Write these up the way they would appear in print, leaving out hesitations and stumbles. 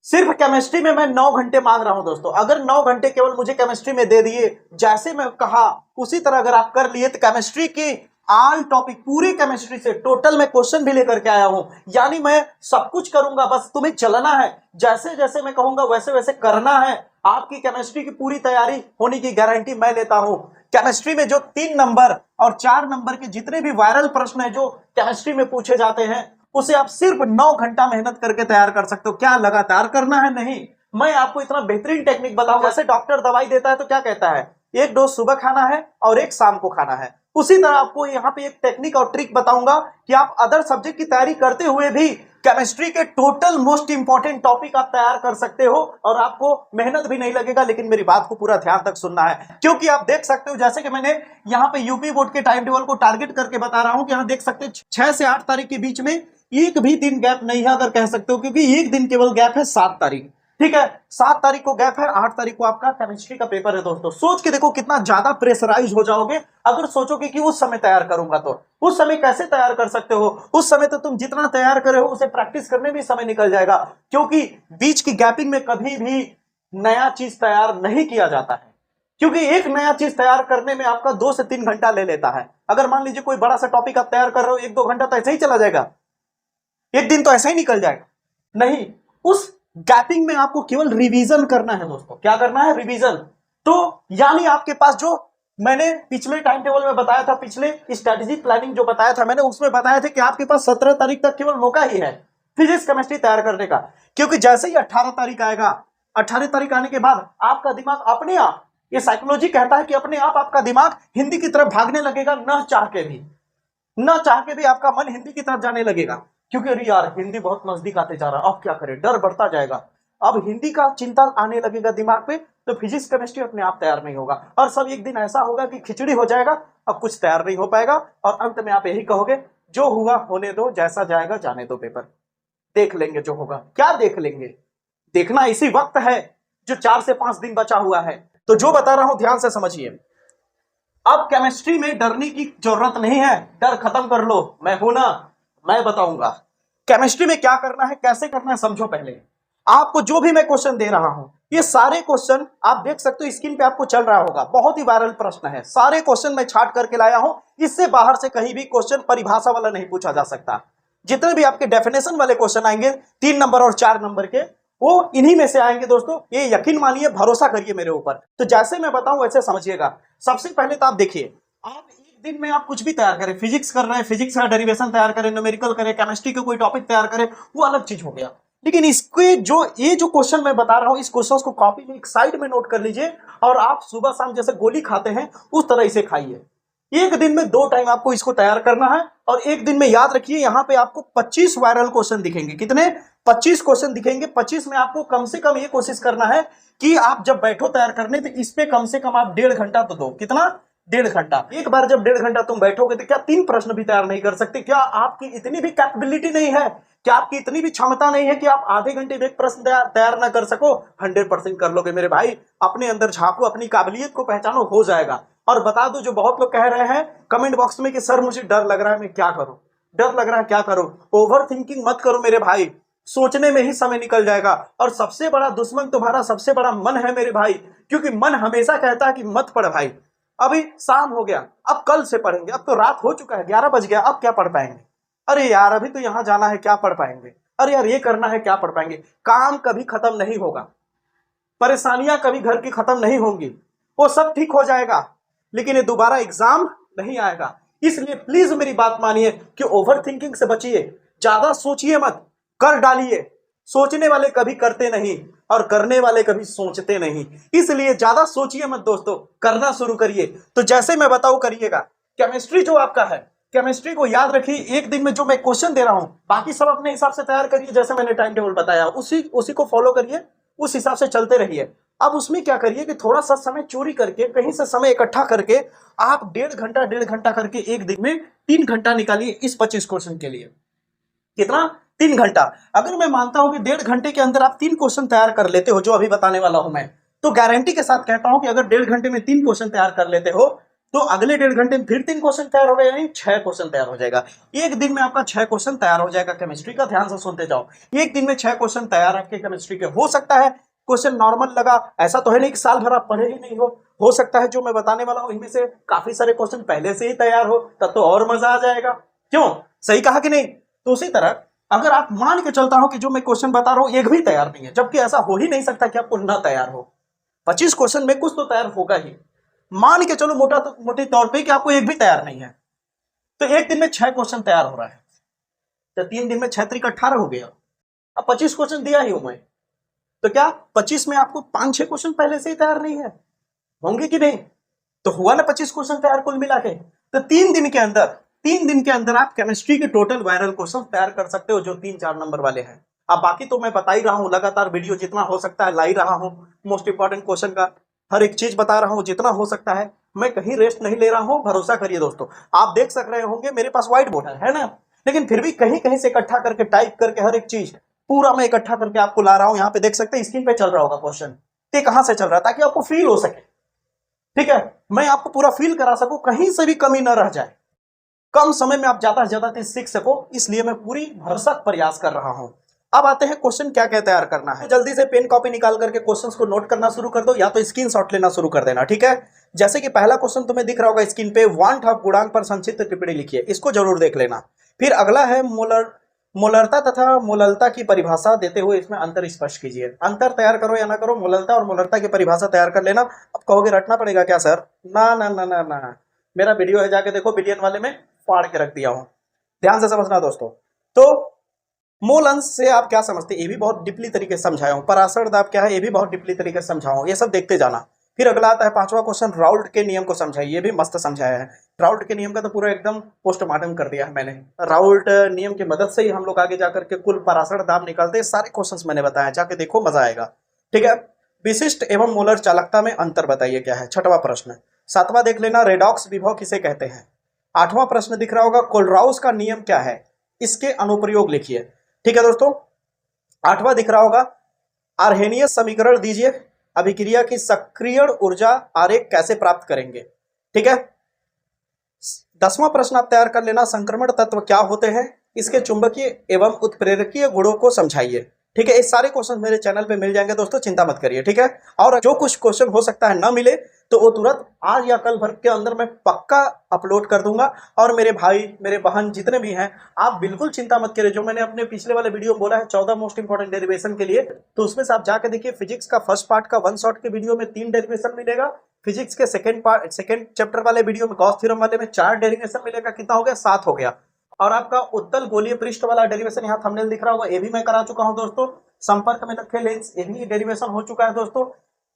सिर्फ केमिस्ट्री में मैं 9 घंटे मांग रहा हूं दोस्तों। अगर 9 घंटे केवल मुझे केमिस्ट्री में दे दिए, जैसे मैं कहा उसी तरह अगर आप कर लिए, तो केमिस्ट्री की ऑल टॉपिक पूरी केमिस्ट्री से टोटल मैं क्वेश्चन भी लेकर के आया हूं। यानी मैं सब कुछ करूंगा, बस तुम्हें चलना है, जैसे जैसे मैं कहूंगा वैसे वैसे करना है। आपकी केमिस्ट्री की पूरी तैयारी होने की गारंटी मैं लेता हूं। केमिस्ट्री में जो 3 नंबर और 4 नंबर के जितने भी वायरल प्रश्न है जो केमिस्ट्री में पूछे जाते हैं, उसे आप सिर्फ 9 घंटा मेहनत करके तैयार कर सकते हो। क्या लगातार करना है? नहीं, मैं आपको इतना बेहतरीन टेक्निक बताऊंगा। जैसे डॉक्टर दवाई देता है तो क्या कहता है, एक डोज सुबह खाना है और एक शाम को खाना है। उसी तरह आपको यहाँ पे एक टेक्निक और ट्रिक बताऊंगा कि आप अदर सब्जेक्ट की तैयारी करते हुए भी केमिस्ट्री के टोटल मोस्ट इंपॉर्टेंट टॉपिक आप तैयार कर सकते हो और आपको मेहनत भी नहीं लगेगा। लेकिन मेरी बात को पूरा ध्यान तक सुनना है, क्योंकि आप देख सकते हो जैसे कि मैंने यहाँ पे यूपी बोर्ड के टाइम टेबल को टारगेट करके बता रहा हूं कि यहाँ देख सकते हैं 6 से 8 तारीख के बीच में एक भी दिन गैप नहीं है, अगर कह सकते हो, क्योंकि एक दिन केवल गैप है 7 तारीख। ठीक है, 7 तारीख को गैप है, 8 तारीख को आपका केमिस्ट्री का पेपर है दोस्तों। सोच के देखो कितना ज्यादा प्रेशराइज हो जाओगे अगर सोचोगे कि उस समय तैयार करूंगा। तो उस समय कैसे तैयार कर सकते हो? उस समय तो तुम जितना तैयार करे हो उसे प्रैक्टिस करने में समय निकल जाएगा, क्योंकि बीच की गैपिंग में कभी भी नया चीज तैयार नहीं किया जाता है। क्योंकि एक नया चीज तैयार करने में आपका 2 से 3 घंटा ले लेता है। अगर मान लीजिए कोई बड़ा सा टॉपिक आप तैयार कर रहे हो, 1-2 घंटा तो ऐसे ही चला जाएगा, एक दिन तो ऐसा ही निकल जाएगा। नहीं, उस गैपिंग में आपको केवल रिवीजन करना है दोस्तों। क्या करना है? रिवीजन। तो यानी आपके पास जो मैंने पिछले टाइम टेबल में बताया था, पिछले स्ट्रेटेजी प्लानिंग जो बताया था मैंने, उसमें बताया था कि आपके पास 17 तारीख तक केवल मौका ही है फिजिक्स केमिस्ट्री तैयार करने का। क्योंकि जैसे ही 18 तारीख आएगा, 18 तारीख आने के बाद आपका दिमाग अपने आप, ये साइकोलॉजी कहता है कि अपने आप आपका दिमाग हिंदी की तरफ भागने लगेगा, न चाह के भी। न चाह के भी आपका मन हिंदी की तरफ जाने लगेगा, क्योंकि अरे यार हिंदी बहुत नजदीक आते जा रहा है, अब क्या करें, डर बढ़ता जाएगा। अब हिंदी का चिंता आने लगेगा दिमाग पे, तो फिजिक्स केमिस्ट्री अपने आप तैयार नहीं होगा। और सब एक दिन ऐसा होगा कि खिचड़ी हो जाएगा, अब कुछ तैयार नहीं हो पाएगा, और अंत में आप यही कहोगे जो हुआ होने दो, जैसा जाएगा जाने दो, पेपर देख लेंगे जो होगा। क्या देख लेंगे? देखना इसी वक्त है जो 4 से 5 दिन बचा हुआ है। तो जो बता रहा हूं ध्यान से समझिए। अब केमिस्ट्री में डरने की जरूरत नहीं है, डर खत्म कर लो, मैं हूं ना, मैं बताऊंगा केमिस्ट्री में क्या करना है, कैसे करना है। समझो पहले, आपको जो भी मैं क्वेश्चन दे रहा हूं, ये सारे क्वेश्चन आप देख सकते हो स्क्रीन पे, आपको चल रहा होगा, बहुत ही वायरल प्रश्न है। सारे क्वेश्चन मैं छाट करके लाया हूं, इससे बाहर से कहीं भी क्वेश्चन परिभाषा वाला नहीं पूछा जा सकता। जितने भी आपके डेफिनेशन वाले क्वेश्चन आएंगे 3 नंबर और 4 नंबर के, वो इन्हीं में से आएंगे दोस्तों, ये यकीन मानिए, भरोसा करिए मेरे ऊपर। तो जैसे मैं बताऊं वैसे समझिएगा। सबसे पहले तो आप देखिए, आप एक दिन में आप कुछ भी तैयार करें, फिजिक्स कर रहे हैं, फिजिक्स का डेरिवेशन तैयार करें, न्यूमेरिकल करें, केमिस्ट्री का कोई टॉपिक तैयार करें, वो अलग चीज हो गया। लेकिन इसके जो ये जो क्वेश्चन मैं बता रहा हूं, इस क्वेश्चन को कॉपी में एक साइड में नोट कर लीजिए, और आप सुबह शाम जैसे गोली खाते हैं उस तरह इसे खाइए। एक दिन में 2 टाइम आपको इसको तैयार करना है, और एक दिन में याद रखिए यहां पे आपको 25 वायरल क्वेश्चन दिखेंगे। कितने? 25 क्वेश्चन दिखेंगे। 25 में आपको कम से कम ये कोशिश करना है कि आप जब बैठो तैयार करने, तो इस पे कम से कम आप 1.5 घंटा तो दो। कितना? 1.5 घंटा। एक बार जब 1.5 घंटा तुम बैठोगे तो क्या 3 प्रश्न भी तैयार नहीं कर सकते? क्या आपकी इतनी भी कैपेबिलिटी नहीं है? क्या आपकी इतनी भी क्षमता नहीं है कि आप आधे घंटे में एक प्रश्न तैयार ना कर सको? 100% कर लोगे मेरे भाई। अपने अंदर झांको, अपनी काबिलियत को पहचानो, हो जाएगा। और बता दो, जो बहुत लोग कह रहे हैं कमेंट बॉक्स में कि सर मुझे डर लग रहा है, मैं क्या करूं, डर लग रहा है क्या करूं, ओवर थिंकिंग मत करो मेरे भाई, सोचने में ही समय निकल जाएगा। और सबसे बड़ा दुश्मन तुम्हारा सबसे बड़ा मन है मेरे भाई, क्योंकि मन हमेशा कहता है कि मत पढ़ भाई, अभी शाम हो गया, अब कल से पढ़ेंगे, अब तो रात हो चुका है, 11 बज गया, अब क्या पढ़ पाएंगे, अरे यार अभी तो यहां जाना है, क्या पढ़ पाएंगे, अरे यार ये करना है, क्या पढ़ पाएंगे। काम कभी खत्म नहीं होगा, परेशानियां कभी घर की खत्म नहीं होंगी, वो सब ठीक हो जाएगा, लेकिन ये दोबारा एग्जाम नहीं आएगा। इसलिए प्लीज मेरी बात मानिए कि ओवर थिंकिंग से बचिए, ज्यादा सोचिए मत, कर डालिए। सोचने वाले कभी करते नहीं, और करने वाले कभी सोचते नहीं, इसलिए ज्यादा सोचिए मत दोस्तों, करना शुरू करिए। तो जैसे मैं बताऊं करिएगा। केमिस्ट्री जो आपका है, केमिस्ट्री को याद रखिए, एक दिन में जो मैं क्वेश्चन दे रहा हूं, बाकी सब अपने हिसाब से तैयार करिए, जैसे मैंने टाइम टेबल बताया उसी को फॉलो करिए, उस हिसाब से चलते रहिए। अब उसमें क्या करिए कि थोड़ा सा समय चोरी करके, कहीं से समय इकट्ठा करके, आप 1.5 घंटा करके एक दिन में 3 घंटा निकालिए इस 25 क्वेश्चन के लिए। कितना? 3 घंटा। अगर मैं मानता हूं कि 1.5 घंटे के अंदर आप 3 क्वेश्चन तैयार कर लेते हो, जो अभी बताने वाला हूं मैं, तो गारंटी के साथ कहता हूं कि अगर 1.5 घंटे में 3 क्वेश्चन तैयार कर लेते हो, तो अगले 1.5 घंटे में फिर 3 क्वेश्चन तैयार हो गए, यानी 6 क्वेश्चन तैयार हो जाएगा। एक दिन में आपका 6 क्वेश्चन तैयार हो जाएगा केमिस्ट्री का। ध्यान से सुनते जाओ, एक दिन में 6 क्वेश्चन तैयार आपके केमिस्ट्री के हो सकता है। क्वेश्चन नॉर्मल लगा, ऐसा तो है नहीं कि साल भर आप पढ़े ही नहीं हो सकता है जो मैं बताने वाला हूं इनमें से काफी सारे क्वेश्चन पहले से ही तैयार हो, तब तो और मजा आ जाएगा। क्यों, सही कहा कि नहीं? तो उसी तरह अगर आप मान के चलता हो कि जो मैं क्वेश्चन बता रहा हूं एक भी तैयार नहीं है, जबकि ऐसा हो ही नहीं सकता कि आपको ना तैयार हो। 25 क्वेश्चन में कुछ तो तैयार होगा ही। मान के चलो मोटे तौर पे कि आपको एक भी तैयार नहीं है, तो एक दिन में 6 क्वेश्चन तैयार हो रहा है, तो 3 दिन में 6 × 18 हो गया। अब 25 क्वेश्चन दिया ही हूं मैं, तो क्या 25 में आपको 5-6 क्वेश्चन पहले से ही तैयार नहीं है? होंगे कि नहीं? तो हुआ ना 25 क्वेश्चन तैयार कुल मिला के। तो 3 दिन के अंदर आप केमिस्ट्री के टोटल वायरल क्वेश्चन तैयार कर सकते हो, जो 3-4 नंबर वाले हैं। अब बाकी तो मैं बता ही रहा हूं, लगातार वीडियो जितना हो सकता है ला ही रहा हूं, मोस्ट इंपॉर्टेंट क्वेश्चन का हर एक चीज बता रहा हूं जितना हो सकता है। मैं कहीं रेस्ट नहीं ले रहा हूं, भरोसा करिए दोस्तों। आप देख सक रहे होंगे मेरे पास व्हाइट बोर्ड है ना, लेकिन फिर भी कहीं कहीं से इकट्ठा करके टाइप करके हर एक चीज पूरा मैं इकट्ठा करके आपको ला रहा हूं। यहाँ पे देख सकते हैं स्क्रीन पे चल रहा होगा क्वेश्चन, ये कहां से चल रहा है, ताकि आपको फील हो सके। ठीक है, मैं आपको पूरा फील करा सकूं, कहीं से भी कमी न रह जाए, कम समय में आप ज्यादा से ज्यादा चीज सीख सको, इसलिए मैं पूरी भरसक प्रयास कर रहा हूं। अब आते हैं क्वेश्चन क्या क्या तैयार करना है। तो जल्दी से पेन कॉपी निकाल करके क्वेश्चंस को नोट करना शुरू कर दो, या तो स्क्रीनशॉट लेना शुरू कर देना। ठीक है, जैसे कि पहला क्वेश्चन तुम्हें दिख रहा होगा स्क्रीन पे, वांट ऑफ गुणांक पर संक्षिप्त टिप्पणी लिखिए, इसको जरूर देख लेना। फिर अगला है मोलरता तथा मोललता की परिभाषा देते हुए इसमें अंतर स्पष्ट कीजिए। अंतर तैयार करो या ना करो, मोललता और मोलरता की परिभाषा तैयार कर लेना। अब कहोगे रटना पड़ेगा क्या सर? ना ना ना ना ना, मेरा वीडियो है, जाके देखो, वीडियो वाले में फाड़ के रख दिया हूं। ध्यान से समझना दोस्तों। तो मोल अंश से आप क्या समझते हैं, ये भी बहुत डीपली तरीके से समझाया हूं। पराशर दाब क्या है, ये भी बहुत डीपली तरीके से समझाऊं, ये सब देखते जाना। फिर अगला आता है 5वां क्वेश्चन, राउल्ट के नियम को समझाइए, ये भी मस्त समझाया है। राउल्ट के नियम का तो पूरा एकदम पोस्टमार्टम कर दिया है मैंने। राउल्ट नियम की मदद से ही हम लोग आगे जाकर के कुल पराशर दाब निकालते हैं। सारे क्वेश्चन मैंने बताया, जाके देखो, मजा आएगा। ठीक है, विशिष्ट एवं मोलर चालकता में अंतर बताइए क्या है, 6वां प्रश्न। 7वां देख लेना, रेडॉक्स विभव किसे कहते हैं। 8वां प्रश्न दिख रहा होगा, कोलराउस का नियम क्या है, इसके अनुप्रयोग लिखिए। ठीक है दोस्तों, 8वां दिख रहा होगा, आर्हेनियस समीकरण दीजिए, अभिक्रिया की सक्रियण ऊर्जा आरेख कैसे प्राप्त करेंगे। ठीक है, 10वां प्रश्न आप तैयार कर लेना, संक्रमण तत्व क्या होते हैं, इसके चुंबकीय एवं उत्प्रेरकीय गुणों को समझाइए। ठीक है, ये सारे क्वेश्चन मेरे चैनल पे मिल जाएंगे दोस्तों, चिंता मत करिए। ठीक है, और जो कुछ क्वेश्चन हो सकता है ना मिले तो वो तुरंत आज या कल भर के अंदर मैं पक्का अपलोड कर दूंगा। और मेरे भाई मेरे बहन जितने भी हैं, आप बिल्कुल चिंता मत करिए। जो मैंने अपने पिछले वाले वीडियो में बोला है 14 मोस्ट इंपॉर्टेंट डेरिवेशन के लिए, तो उसमें से आप जाके देखिए, फिजिक्स का फर्स्ट पार्ट का 1 शॉट के वीडियो में 3 डेरिवेशन मिलेगा, फिजिक्स के सेकंड चैप्टर वाले वीडियो में गॉस थ्योरम वाले में 4 डेरिवेशन मिलेगा। कितना हो गया? 7 हो गया। और आपका उत्तल गोलीय पृष्ठ वाला डेरिवेशन यहाँ थंबनेल दिख रहा होगा, ये भी मैं करा चुका हूं दोस्तों। संपर्क में रखे लेंस, ये भी डेरिवेशन हो चुका है दोस्तों।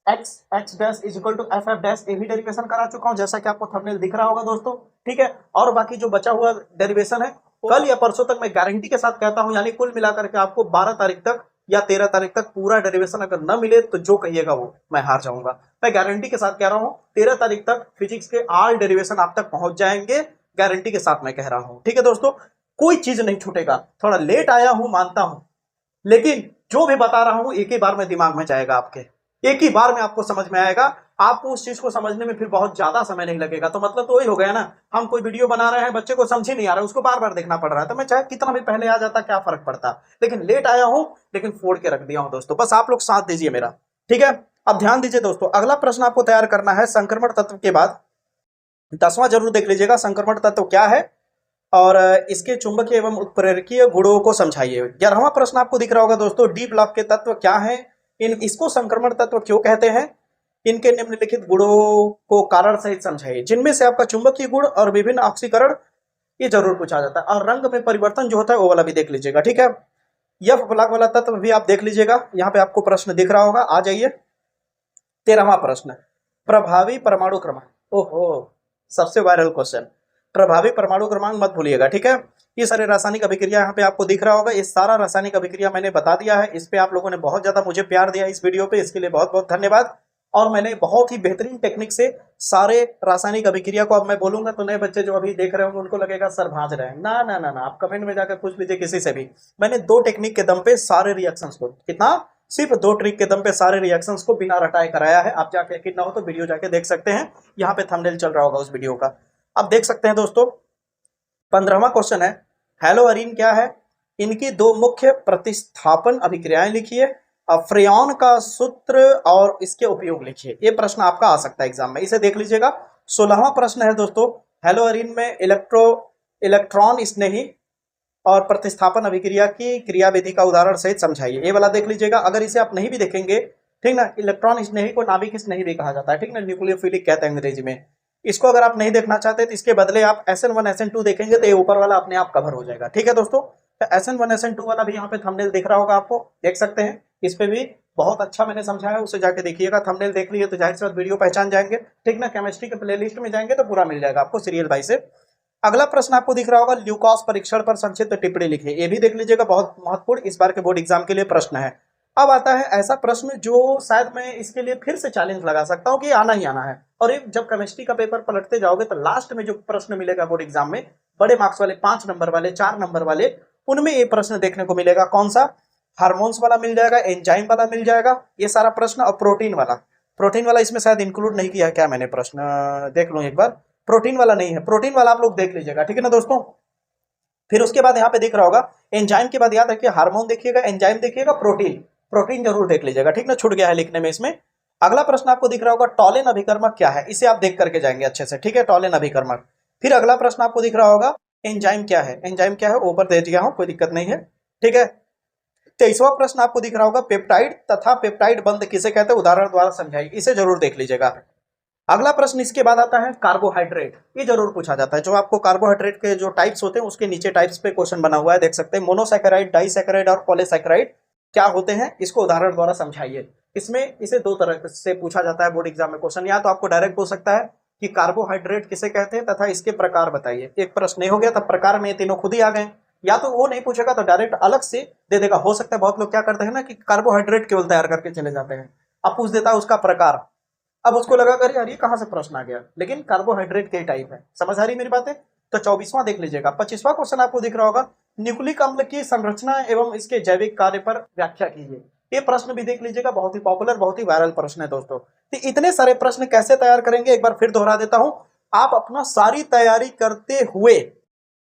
x dash is equal to F dash, ये भी डेरिवेशन करा चुका हूं, जैसा कि आपको थंबनेल दिख रहा होगा दोस्तों। ठीक है, और बाकी जो बचा हुआ डेरिवेशन है, कल या परसों तक मैं गारंटी के साथ कहता हूं, यानी कुल मिलाकर के आपको 12 तारीख तक या 13 तारीख तक पूरा डेरिवेशन अगर न मिले तो जो कहिएगा वो मैं हार जाऊंगा। मैं गारंटी के साथ कह रहा हूं, 13 तारीख तक फिजिक्स के ऑल डेरिवेशन आप तक पहुंच जाएंगे, गारंटी के साथ मैं कह रहा हूं। ठीक है दोस्तों, कोई चीज नहीं छूटेगा। थोड़ा लेट आया हूं मानता हूं, लेकिन जो भी बता रहा हूं एक ही बार में दिमाग में जाएगा आपके, एक ही बार में आपको समझ में आएगा। आपको उस चीज को समझने में फिर बहुत ज्यादा समय नहीं लगेगा। तो मतलब तो वही हो गया ना, हम कोई वीडियो बना रहे हैं, बच्चे को समझ ही नहीं आ रहा है, उसको बार बार देखना पड़ रहा है। तो मैं चाहे कितना भी पहले आ जाता, क्या फर्क पड़ता, लेकिन लेट आया हूं, लेकिन फोड़ के रख दिया हूं दोस्तों। बस आप लोग साथ दीजिए मेरा। ठीक है, अब ध्यान दीजिए दोस्तों, अगला प्रश्न आपको तैयार करना है संक्रमण तत्व के बाद 10वां जरूर देख लीजिएगा, संक्रमण तत्व क्या है और इसके चुंबकीय एवं उत्प्रेरकीय गुणों को समझाइए। 11वां प्रश्न आपको दिख रहा होगा दोस्तों, डी ब्लॉक के तत्व क्या है, इसको संक्रमण तत्व क्यों कहते हैं, इनके निम्नलिखित गुणों को कारण सहित समझाइए। जिनमें से आपका चुंबकीय गुण और विभिन्न ऑक्सीकरण, ये जरूर पूछा जाता है। और रंग में परिवर्तन जो होता है वो वाला भी देख लीजिएगा। ठीक है, यह ब्लॉक वाला तत्व भी आप देख लीजिएगा, यहाँ पे आपको प्रश्न दिख रहा होगा। आ जाइए 13वां प्रश्न, प्रभावी परमाणु क्रमांक। ओहो, सबसे वायरल क्वेश्चन, प्रभावी परमाणु क्रमांक मत भूलिएगा। ठीक है, ये सारे रासायनिक अभिक्रिया यहाँ पे आपको दिख रहा होगा, ये सारा रासायनिक अभिक्रिया मैंने बता दिया है। इस पे आप लोगों ने बहुत ज्यादा मुझे प्यार दिया इस वीडियो पे, इसके लिए बहुत बहुत धन्यवाद। और मैंने बहुत ही बेहतरीन टेक्निक से सारे रासायनिक अभिक्रिया को, अब मैं बोलूंगा तो नए बच्चे जो अभी देख रहे होंगे उनको लगेगा सर भांज रहे हैं। ना, आप कमेंट में जाकर पूछ लीजिए किसी से भी, मैंने 2 टेक्निक के दम पे सारे रिएक्शंस को, कितना सिर्फ 2 ट्रिक के दम पे सारे रिएक्शंस को बिना रटाए कराया है। आप जाके यकीन ना हो तो वीडियो जाके देख सकते हैं, यहाँ पे थंबनेल चल रहा होगा उस वीडियो का। अब देख सकते हैं दोस्तों 15वां क्वेश्चन है, हैलोअरीन क्या है, इनकी 2 मुख्य प्रतिस्थापन अभिक्रियाएं लिखिए, फ्रेयॉन का सूत्र और इसके उपयोग लिखिए। ये प्रश्न आपका आ सकता है एग्जाम में, इसे देख लीजिएगा। 16वां प्रश्न है दोस्तों, हैलोअरीन में इलेक्ट्रॉन स्नेही और प्रतिस्थापन अभिक्रिया की क्रियाविधि का उदाहरण सहित समझाइए। ये वाला देख लीजिएगा। अगर इसे आप नहीं भी देखेंगे, ठीक ना, इलेक्ट्रॉन स्नेही को नाभिक स्नेही भी कहा जाता है, ठीक ना, न्यूक्लियोफिलिक कहते हैं अंग्रेजी में। इसको अगर आप नहीं देखना चाहते तो इसके बदले आप SN1 SN2 देखेंगे तो ये ऊपर वाला अपने आप कवर हो जाएगा। ठीक है दोस्तों, तो SN1 SN2 वाला भी यहाँ पे थंबनेल दिख रहा होगा, आपको देख सकते हैं। इस पे भी बहुत अच्छा मैंने समझाया, उसे जाके देखिएगा। थंबनेल देख लिए तो जाहिर सी बात वीडियो पहचान जाएंगे, ठीक ना। केमिस्ट्री के प्लेलिस्ट में जाएंगे तो पूरा मिल जाएगा आपको सीरियल बाई से। अगला प्रश्न आपको दिख रहा होगा, ल्यूकास परीक्षण पर संक्षिप्त टिप्पणी लिखिए। ये भी देख लीजिएगा, बहुत महत्वपूर्ण इस बार के बोर्ड एग्जाम के लिए प्रश्न है। अब आता है ऐसा प्रश्न जो शायद मैं इसके लिए फिर से चैलेंज लगा सकता हूं कि आना ही आना है। और एक जब केमिस्ट्री का पेपर पलटते जाओगे तो लास्ट में जो प्रश्न मिलेगा बोर्ड एग्जाम में, बड़े मार्क्स वाले 5 नंबर वाले 4 नंबर वाले, उनमें ये प्रश्न देखने को मिलेगा। कौन सा? हार्मोन्स वाला मिल जाएगा, एंजाइम वाला मिल जाएगा, ये सारा प्रश्न। और प्रोटीन वाला इसमें शायद इंक्लूड नहीं किया क्या मैंने, प्रश्न देख लूं एक बार। प्रोटीन वाला नहीं है, प्रोटीन वाला आप लोग देख लीजिएगा, ठीक है ना दोस्तों। फिर उसके बाद यहाँ पे देख रहा होगा एंजाइम के बाद याद रखिए हार्मोन देखिएगा, एंजाइम देखिएगा, प्रोटीन जरूर देख लीजिएगा, ठीक ना। छूट गया है लिखने में इसमें। अगला प्रश्न आपको दिख रहा होगा, टॉलेन अभिकर्मक क्या है, इसे आप देख करके जाएंगे अच्छे से, ठीक है, टॉलेन अभिकर्मक। फिर अगला प्रश्न आपको दिख रहा होगा, एंजाइम क्या है, एंजाइम क्या है, ऊपर दे दिया हूं, कोई दिक्कत नहीं है, ठीक है। 23वां प्रश्न आपको दिख रहा होगा, पेप्टाइड तथा पेप्टाइड बंध किसे कहते हैं, उदाहरण द्वारा समझाइए, इसे जरूर देख लीजिएगा। अगला प्रश्न इसके बाद आता है कार्बोहाइड्रेट, ये जरूर पूछा जाता है। जो आपको कार्बोहाइड्रेट के जो टाइप्स होते हैं उसके नीचे टाइप्स पे क्वेश्चन बना हुआ है, देख सकते हैं। मोनोसैकेराइड, डाइसैकेराइड और पॉलीसैकेराइड क्या होते हैं, इसको उदाहरण द्वारा समझाइए। इसमें इसे 2 तरह से पूछा जाता है बोर्ड एग्जाम में क्वेश्चन। या तो आपको डायरेक्ट पूछ सकता है कि कार्बोहाइड्रेट किसे कहते हैं तथा इसके प्रकार बताइए, एक प्रश्न नहीं हो गया तब प्रकार में ये तीनों खुद ही आ गए। या तो वो नहीं पूछेगा तो डायरेक्ट अलग से दे देगा। हो सकता है बहुत लोग क्या करते हैं ना कि कार्बोहाइड्रेट केवल तैयार करके चले जाते हैं, अब पूछ देता है उसका प्रकार। अब उसको लगा कर यार ये कहां से प्रश्न आ गया, लेकिन कार्बोहाइड्रेट के टाइप है। समझ आ रही मेरी बातें? तो 24वां देख लीजिएगा। 25वां क्वेश्चन आपको दिख रहा होगा, न्यूक्लिक अम्ल की संरचना एवं इसके जैविक कार्य पर व्याख्या कीजिए। ये प्रश्न भी देख लीजिएगा, बहुत ही पॉपुलर, बहुत ही वायरल प्रश्न है दोस्तों। तो इतने सारे प्रश्न कैसे तैयार करेंगे, एक बार फिर दोहरा देता हूं। आप अपना सारी तैयारी करते हुए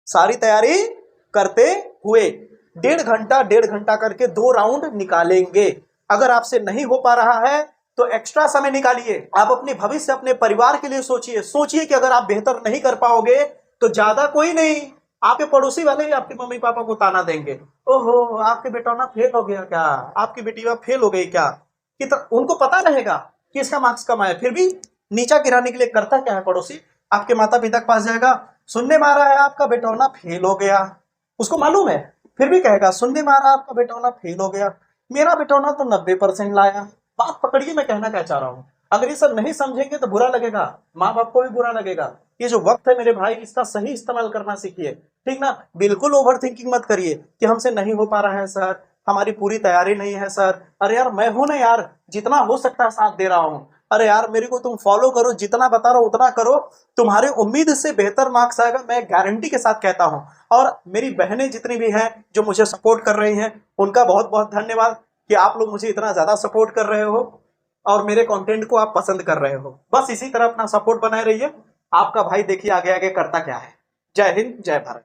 1.5 घंटा करके 2 राउंड निकालेंगे। अगर आपसे नहीं हो पा रहा है तो एक्स्ट्रा समय निकालिए। आप अपने भविष्य, अपने परिवार के लिए सोचिए कि अगर आप बेहतर नहीं कर पाओगे तो ज्यादा कोई नहीं, आपके पड़ोसी वाले ही आपके मम्मी पापा को ताना देंगे, ओहो आपके बेटा ना फेल हो गया क्या, आपकी बेटिया फेल हो गई क्या। उनको पता रहेगा कि इसका मार्क्स कम आया, फिर भी नीचा गिराने के लिए करता क्या है पड़ोसी, आपके माता पिता के पास जाएगा, सुनने में आ रहा है आपका बेटा ना फेल हो गया, उसको मालूम है, फिर भी कहेगा सुनने में आ रहा है आपका बेटा ना फेल हो गया, मेरा बेटा ना तो 90% लाया। बात पकड़िए मैं कहना क्या चाह रहा हूं। अगर ये सब नहीं समझेंगे तो बुरा लगेगा, माँ बाप को भी बुरा लगेगा। ये जो वक्त है मेरे भाई, इसका सही इस्तेमाल करना सीखिए, ठीक ना। बिल्कुल ओवर थिंकिंग मत करिए कि हमसे नहीं हो पा रहा है सर, हमारी पूरी तैयारी नहीं है सर। अरे यार मैं हूं ना यार, जितना हो सकता है साथ दे रहा हूं। अरे यार मेरे को तुम फॉलो करो, जितना बता रहा हूं उतना करो, तुम्हारे उम्मीद से बेहतर मार्क्स आएगा, मैं गारंटी के साथ कहता हूं। और मेरी बहनें जितनी भी हैं जो मुझे सपोर्ट कर रही हैं, उनका बहुत बहुत धन्यवाद कि आप लोग मुझे इतना ज्यादा सपोर्ट कर रहे हो और मेरे कंटेंट को आप पसंद कर रहे हो। बस इसी तरह अपना सपोर्ट बनाए रहिए। आपका भाई देखिए आगे आगे करता क्या है। जय हिंद, जय भारत।